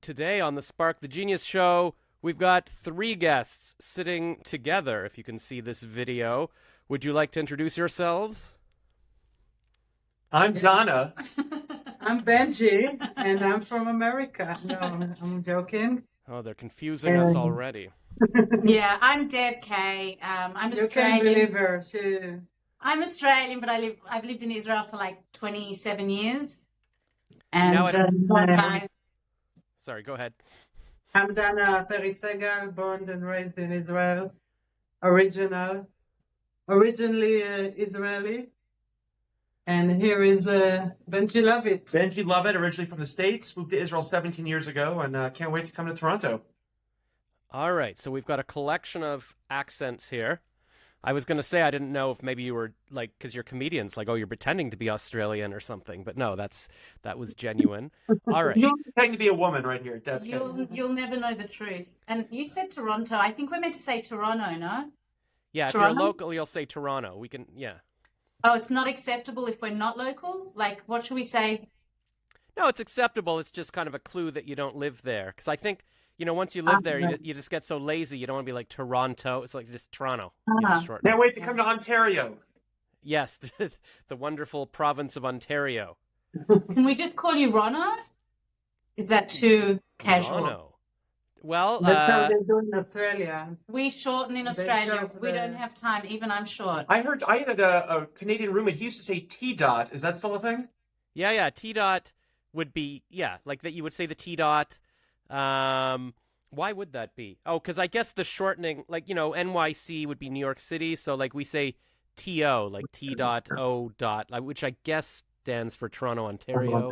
Today on the Spark the Genius show, we've got three guests sitting together, if you can see this video. Would you like to introduce yourselves? I'm Donna. I'm Benji, and I'm from America. No, I'm joking. Oh, they're confusing us already. Yeah, I'm Deb Kaye. I'm You can't Australian. believe her. I'm Australian, but I've lived in Israel for like 27 years. Now And Sorry, go ahead. I'm Dana Segal, born and raised in Israel. Originally Israeli. And here is Benji Lovitt. Benji Lovitt, originally from the States, moved to Israel 17 years ago, and can't wait to come to Toronto. All right, so we've got a collection of accents here. I was going to say I didn't know if maybe you were like, because you're comedians, like, oh, you're pretending to be Australian or something. But no, that was genuine. All right. You're pretending to be a woman right here, Deb. you'll never know the truth. And you said Toronto. I think we're meant to say Toronto, no? Yeah, if Toronto? you're local, you'll say Toronto. We can, yeah. Oh, it's not acceptable if we're not local? Like, what should we say? No, it's acceptable. It's just kind of a clue that you don't live there. Because I think, once you live there, you just get so lazy. You don't want to be like Toronto. It's like just Toronto. You just shorten it. Can't wait to come to Ontario. Yes, the wonderful province of Ontario. Can we just call you Rono? Is that too casual? Toronto. Well, That's how they do in Australia. We shorten in They Australia. short We the- don't have time. Even I'm short. I had a Canadian roommate. He used to say T-dot. Is that still a thing? yeah, T dot would be, like that you would say the T dot. Why would that be? Oh, because I guess the shortening, like, NYC would be New York City. So, like, we say TO, like T dot O dot, like, which I guess stands for Toronto, Ontario.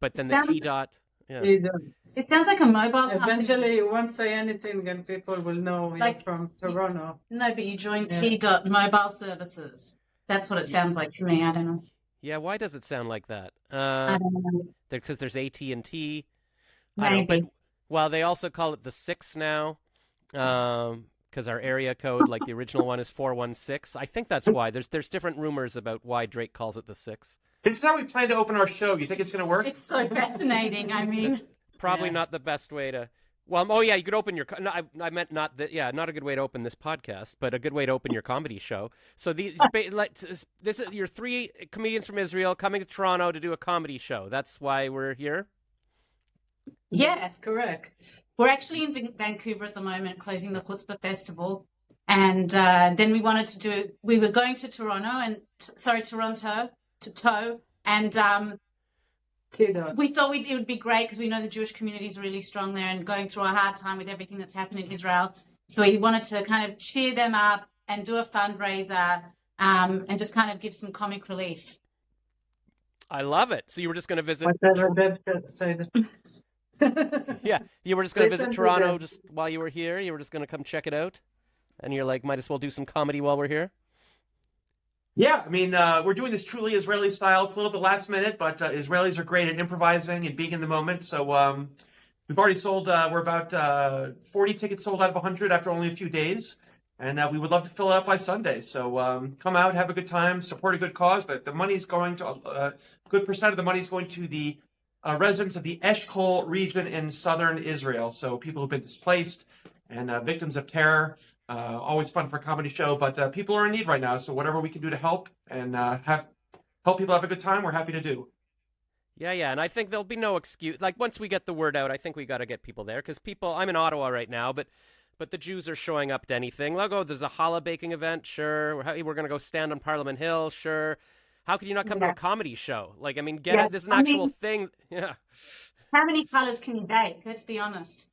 But then the Sounds- T dot, yeah. It sounds like a mobile company. Eventually, you won't say anything and people will know you're Like- from Toronto. No, but you joined Yeah. T. Mobile Services. That's what it sounds like to me. I don't know. Yeah, why does it sound like that? I don't know. Because there's AT&T. Maybe. Well, they also call it the 6 now, because our area code, like the original one, is 416. I think that's why. There's different rumors about why Drake calls it the 6. This is how we plan to open our show. You think it's going to work? It's so fascinating. I mean, Probably Yeah. not the best way to. Well, oh yeah, you could open your. No, I meant not that. Yeah, not a good way to open this podcast, but a good way to open your comedy show. So this is your three comedians from Israel coming to Toronto to do a comedy show. That's why we're here. yeah. Correct. We're actually in Vancouver at the moment, closing the Chutzpah Festival. And then we wanted to do, we were going to Toronto, to Tow. And T-dot. we thought it would be great because we know the Jewish community is really strong there and going through a hard time with everything that's happened in Israel. So we wanted to kind of cheer them up and do a fundraiser and just kind of give some comic relief. I love it. So you were just going to visit. Whatever Deb said. Yeah, you were just going to Listen visit to Toronto them. just while you were here. You were just going to come check it out, and you're like, might as well do some comedy while we're here. Yeah, I mean, we're doing this truly Israeli style. It's a little bit last minute, but Israelis are great at improvising and being in the moment. So we've already sold, we're about 40 tickets sold out of 100 after only a few days. And we would love to fill it up by Sunday. So come out, have a good time, support a good cause. The money's going to, a good percent of the money's going to the residents of the Eshkol region in southern Israel. So people who've been displaced and victims of terror. Always fun for a comedy show, but people are in need right now. So whatever we can do to help and help people have a good time, we're happy to do. Yeah, and I think there'll be no excuse. Like, once we get the word out, I think we got to get people there because I'm in Ottawa right now, but the Jews are showing up to anything. Like, oh, there's a challah baking event, sure. We're going to go stand on Parliament Hill, sure. How could you not come to a comedy show? Like, I mean, get it. This is an actual thing. Yeah. How many colors can you bake? Let's be honest.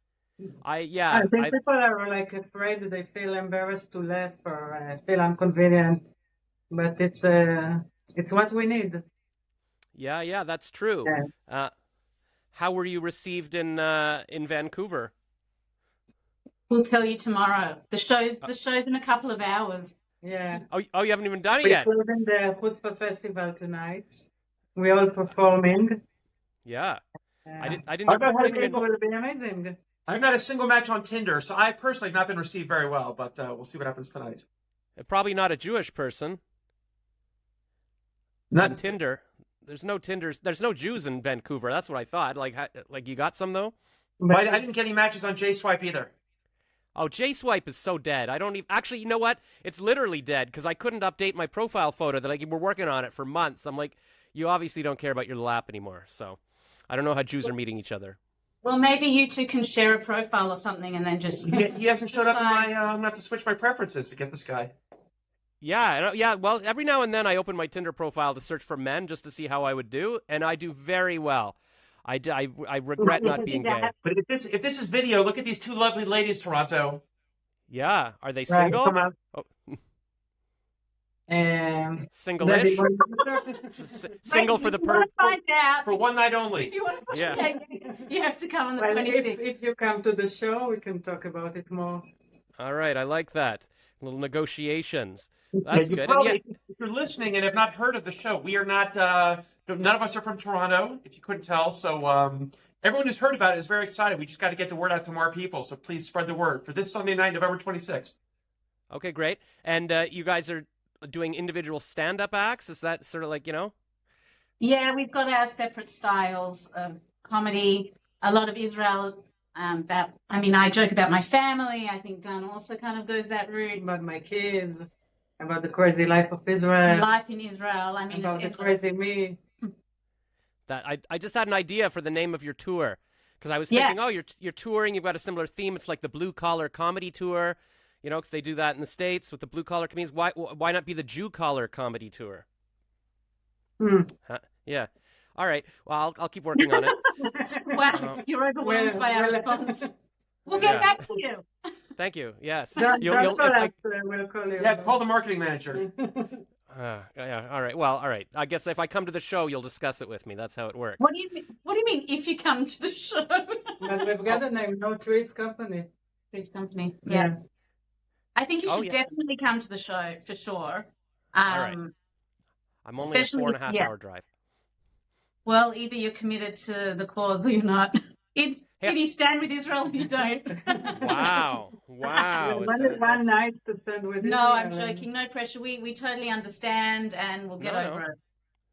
I think people are like afraid that they feel embarrassed to laugh or feel inconvenient, but it's what we need. Yeah, that's true. Yeah. How were you received in Vancouver? We'll tell you tomorrow. The show's in a couple of hours. Yeah. Oh, you haven't even done it We're yet. closing the Chutzpah Festival tonight. We're all performing. Yeah. I didn't Our ever think festival will be amazing. I've not a single match on Tinder, so I personally have not been received very well, but we'll see what happens tonight. Probably not a Jewish person on Not Tinder. There's no Tinders. There's no Jews in Vancouver. That's what I thought. Like you got some though? But I didn't get any matches on J-Swipe either. Oh, J-Swipe is so dead. I don't even... Actually, you know what? It's literally dead because I couldn't update my profile photo that we're working on it for months. I'm like, you obviously don't care about your little app anymore. So I don't know how Jews are meeting each other. Well, maybe you two can share a profile or something and then just... He hasn't showed up in my... I'm going to have to switch my preferences to get this guy. Yeah. Well, every now and then I open my Tinder profile to search for men just to see how I would do, and I do very well. I regret not being gay. But if this is video, look at these two lovely ladies, Toronto. Yeah. Are they single? Come on. Oh. Single-ish? Single for the find out. For one night only. If you want to Yeah. find out, you have to come on the Well, 26th. if you come to the show, we can talk about it more. All right. I like that. Little negotiations. That's good. Probably, if you're listening and have not heard of the show, we are not, none of us are from Toronto, if you couldn't tell. So everyone who's heard about it is very excited. We just got to get the word out to more people. So please spread the word for this Sunday night, November 26th. Okay, great. And you guys are doing individual stand-up acts? Is that sort of like, Yeah, we've got our separate styles of comedy. A lot of Israel. I joke about my family. I think Dan also kind of goes that route. About my kids, about the crazy life of Israel. Life in Israel. About it's the crazy me. that I just had an idea for the name of your tour because I was thinking, you're touring, you've got a similar theme. It's like the blue collar comedy tour, because they do that in the States with the blue collar comedians. Why not be the Jew collar comedy tour? Huh? Yeah. All right. Well, I'll keep working on it. Wow, you're overwhelmed by our response. We'll get back to you. Thank you. Yes. We'll call you. Yeah, call the marketing manager. Yeah. All right. Well, all right. I guess if I come to the show, you'll discuss it with me. That's how it works. What do you mean? What do you mean? If you come to the show? But we've got a name, No Treats Company. Treats Company. Yeah. I think you should definitely come to the show for sure. All right. I'm only a 4.5 hour drive. Well, either you're committed to the cause or you're not. Either you stand with Israel or you don't. Wow. One night to spend with Israel. No, I'm joking. No pressure. We totally understand and we'll get over it.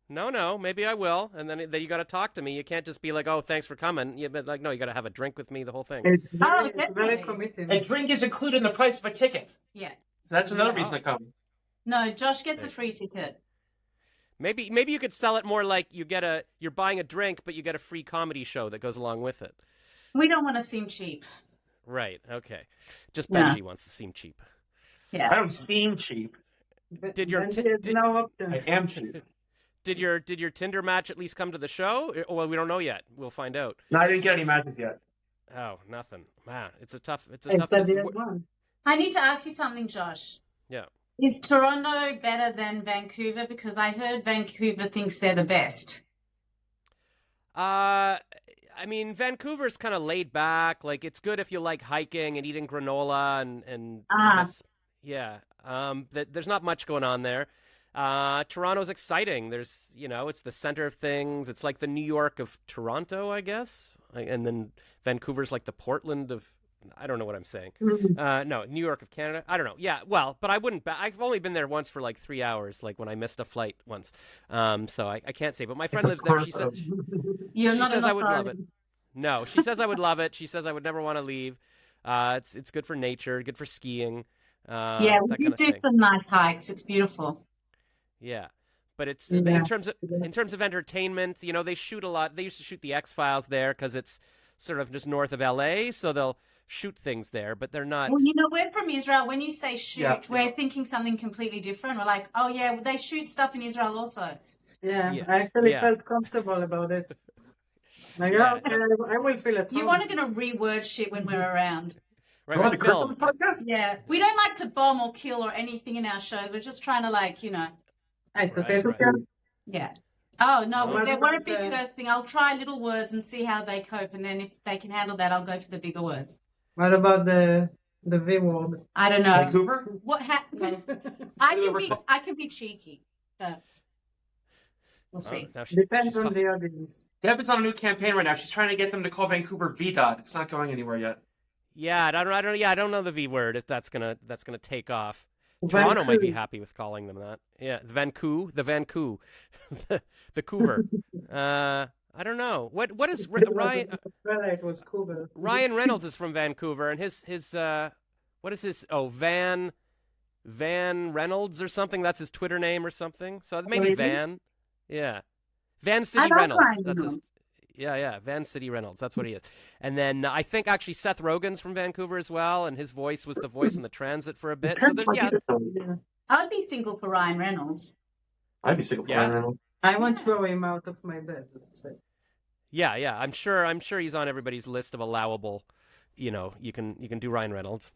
No, maybe I will. And then you got to talk to me. You can't just be like, oh, thanks for coming. No, you got to have a drink with me, the whole thing. It's very committing. A drink is included in the price of a ticket. Yeah. So that's another reason to come. No, Josh gets a free ticket. Maybe you could sell it more like you're buying a drink, but you get a free comedy show that goes along with it. We don't want to seem cheap. Right. Okay. Just Benji wants to seem cheap. Yeah. I don't seem cheap. No option. I am cheap. Did your Tinder match at least come to the show? Well, we don't know yet. We'll find out. No, I didn't get any matches yet. Oh, nothing. Man, it's a tough. I need to ask you something, Josh. Yeah. Is Toronto better than Vancouver? Because I heard Vancouver thinks they're the best. Vancouver's kind of laid back. Like, it's good if you like hiking and eating granola and there's not much going on there. Toronto's exciting. There's, it's the center of things. It's like the New York of Toronto, I guess. And then Vancouver's like the Portland of, I don't know what I'm saying. No, New York of Canada. I don't know. Yeah, well, but I've only been there once for like 3 hours, like when I missed a flight once. So I can't say. But my friend lives there. She said I would love it. No, she says I would love it. She says I would never want to leave. It's good for nature, good for skiing. We do some nice hikes. It's beautiful. Yeah. But it's in terms of entertainment, they shoot a lot. They used to shoot the X-Files there because it's sort of just north of LA, so they'll shoot things there, but they're not. Well, we're from Israel. When you say shoot, we're thinking something completely different. We're like, oh yeah, well, they shoot stuff in Israel also. Yeah. I actually felt comfortable about it. Like, I will feel at home. You want to reword shit when we're around. Right, film. Yeah, we don't like to bomb or kill or anything in our shows. We're just trying to It's okay. Yeah. Oh, no, there won't be cursing. I'll try little words and see how they cope, and then if they can handle that, I'll go for the bigger words. What about the V word? I don't know. Vancouver? What I can be cheeky, but we'll see. Depends on the audience. Devin's on a new campaign right now. She's trying to get them to call Vancouver V-Dot. It's not going anywhere yet. Yeah, I don't know the V word if that's gonna take off. Toronto might be happy with calling them that. Yeah, the Vancouver. The Cougar. I don't know. What is Ryan? It was Cuba. Ryan Reynolds is from Vancouver, and his what is his? Oh, Van Reynolds or something. That's his Twitter name or something. So maybe Really? Van. Yeah, Van I City like Reynolds. Ryan That's his. Reynolds. Yeah, Van City Reynolds. That's what he is. And then I think actually Seth Rogen's from Vancouver as well, and his voice was the voice in the transit for a bit. So yeah, Yeah. I'd be single for Ryan Reynolds. I'd be single for Yeah. Ryan Reynolds. I won't throw him out of my bed. Let's say. yeah. I'm sure he's on everybody's list of allowable. You can do Ryan Reynolds.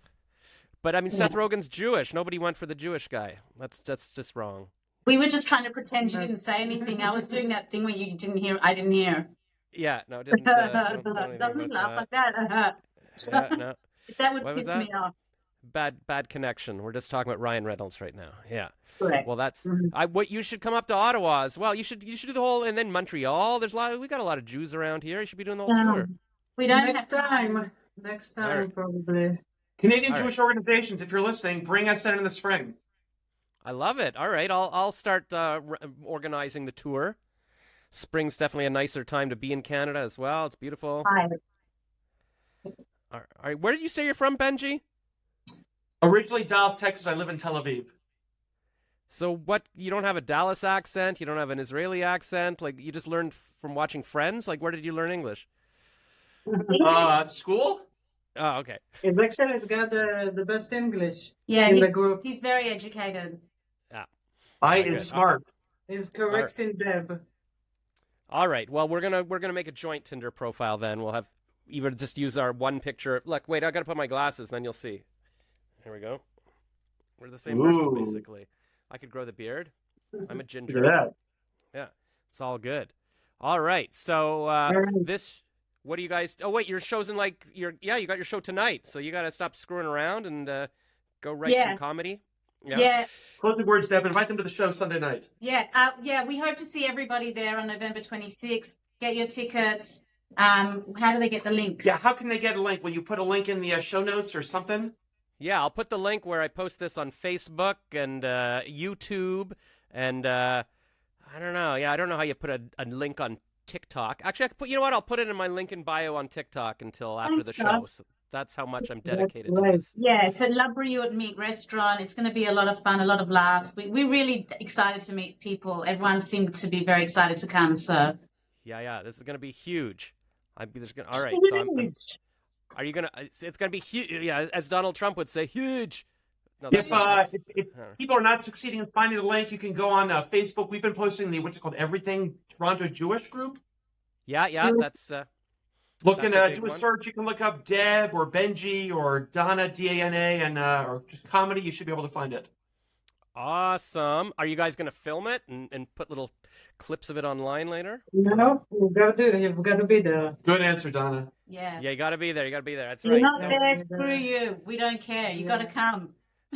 But I mean, Seth Rogen's Jewish. Nobody went for the Jewish guy. That's just wrong. We were just trying to pretend you didn't say anything. I was doing that thing where you didn't hear. I didn't hear. Yeah, no, didn't. Don't anything Don't about laugh like that. that. Yeah, no. That would What was piss that? me off. Bad connection. We're just talking about Ryan Reynolds right now. Yeah. Correct. Well, that's Mhm. what you should come up to Ottawa as well. You should do the whole, and then Montreal. We got a lot of Jews around here. You should be doing the whole tour. We don't Next have time. Next time, Alright. probably. Canadian All right. Jewish organizations, if you're listening, bring us in the spring. I love it. All right, I'll start organizing the tour. Spring's definitely a nicer time to be in Canada as well. It's beautiful. time. All right, where did you say you're from, Benji? Originally Dallas, Texas. I live in Tel Aviv. So what? You don't have a Dallas accent. You don't have an Israeli accent. Like you just learned from watching Friends. Like where did you learn English? School? Oh, okay. It's actually it's got the best English Yeah, in the group. he's very educated. I Very is good. smart. He's correct in Deb. All right. Well, we're gonna make a joint Tinder profile then. We'll have either just use our one picture. Look, wait, I gotta put my glasses, then you'll see. Here we go. We're the same person Ooh. basically. I could grow the beard. I'm a Look ginger. at that. Yeah, it's all good. All right. So Alright. this. What do you guys? Oh wait, your show's in like your. Yeah, you got your show tonight. So you got to stop screwing around and go write Yeah. some comedy. Yeah, Closing words, Deb. Invite them to the show Sunday night. yeah. We hope to see everybody there on November 26th. Get your tickets. How do they get the link? Yeah, how can they get a link? Will you put a link in the show notes or something? Yeah, I'll put the link where I post this on Facebook and YouTube and I don't know. Yeah, I don't know how you put a link on TikTok. Actually, I could put. You know what? I'll put it in my link in bio on TikTok until after Thanks, the show. guys. So that's how much I'm That's dedicated right. to this. Yeah, it's at La Briot Meat Restaurant. It's going to be a lot of fun, a lot of laughs. We're really excited to meet people. Everyone seemed to be very excited to come. So Yeah. This is gonna be huge. All right. So are you gonna? It's gonna be huge. Yeah, as Donald Trump would say, huge. No, that's If, not. That's, if people are not succeeding in finding the link, you can go on Facebook. We've been posting the what's it called, Everything Toronto Jewish group. yeah. That's Look in That's a a big Jewish one. search. You can look up Deb or Benji or Donna, D-A-N-A, and or just comedy. You should be able to find it. awesome. Are you guys gonna film it and put little clips of it online later? No, you've got to be there. Good answer, Donna. yeah, Yeah, you gotta be there. That's you're right. not No, there. Screw you. We don't care. You got to come.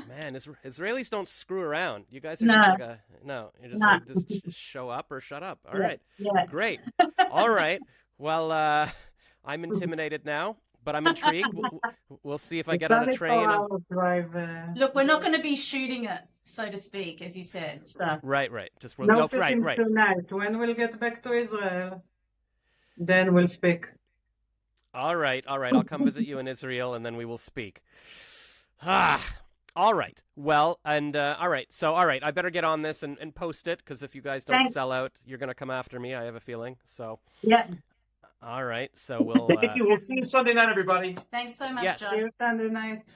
man, Israelis don't screw around. You guys are No. just like you're just No. like just show up or shut up. All right, Yeah. great. All right. Well, I'm intimidated now, but I'm intrigued. We'll see if I get on a train. And... Drive, Look, we're not going to be shooting it, so to speak, as you said. So Right. Just no right. sitting tonight. When we'll get back to Israel, then we'll speak. All right. I'll come visit you in Israel, and then we will speak. All right. Well, and all right. So, all right. I better get on this and post it because if you guys don't Thanks. sell out, you're gonna come after me. I have a feeling. So, yeah. all right. So we'll. Thank you. We'll see you Sunday night, everybody. Thanks so much, Yes. John. See you Sunday night.